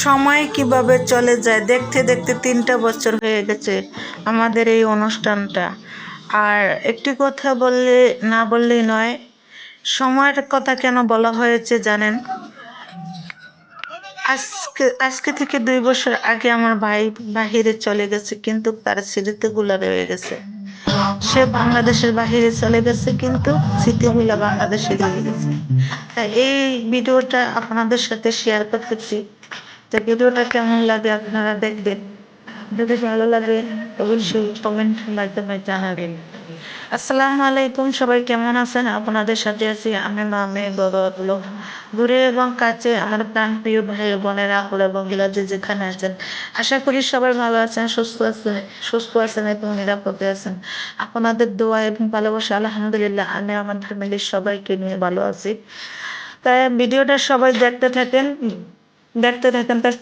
সময় কিভাবে চলে যায় দেখতে দেখতে 3টা বছর হয়ে গেছে আমাদের এই অনুষ্ঠানটা। আর একটি কথা বললে না বললেই নয়, সময়ের কথা কেন বলা হয়েছে জানেন? আজকে আজকে থেকে 2 বছর আগে আমার ভাই বাহিরে চলে গেছে, কিন্তু তার স্মৃতিগুলো রয়ে গেছে। সে বাংলাদেশের বাহিরে চলে গেছে, কিন্তু স্মৃতিগুলো বাংলাদেশে রয়ে গেছে। তাই এই ভিডিওটা আপনাদের সাথে শেয়ার করতেছি। তো ভিডিওটা কেমন লাগে আপনারা দেখবেন। যদি ভালো লাগে অবশ্যই কমেন্ট মাধ্যমে জানাবেন। আসসালামু আলাইকুম, সবাই কেমন আছেন? আপনাদের সাথে আছি আমি মামে বাবাগুলো। দূরে এবং কাছে আমার প্রাণ প্রিয় ভাই বোনেরা হল এবং যে যেখানে আছেন, আশা করি সবাই ভালো আছেন, সুস্থ আছেন এবং নিরাপদে আছেন। আপনাদের দোয়া এবং ভালোবাসা আলহামদুলিল্লাহ আমি আমার ফ্যামিলির সবাইকে নিয়ে ভালো আছি। তাই ভিডিওটা সবাই দেখতে থাকেন তার।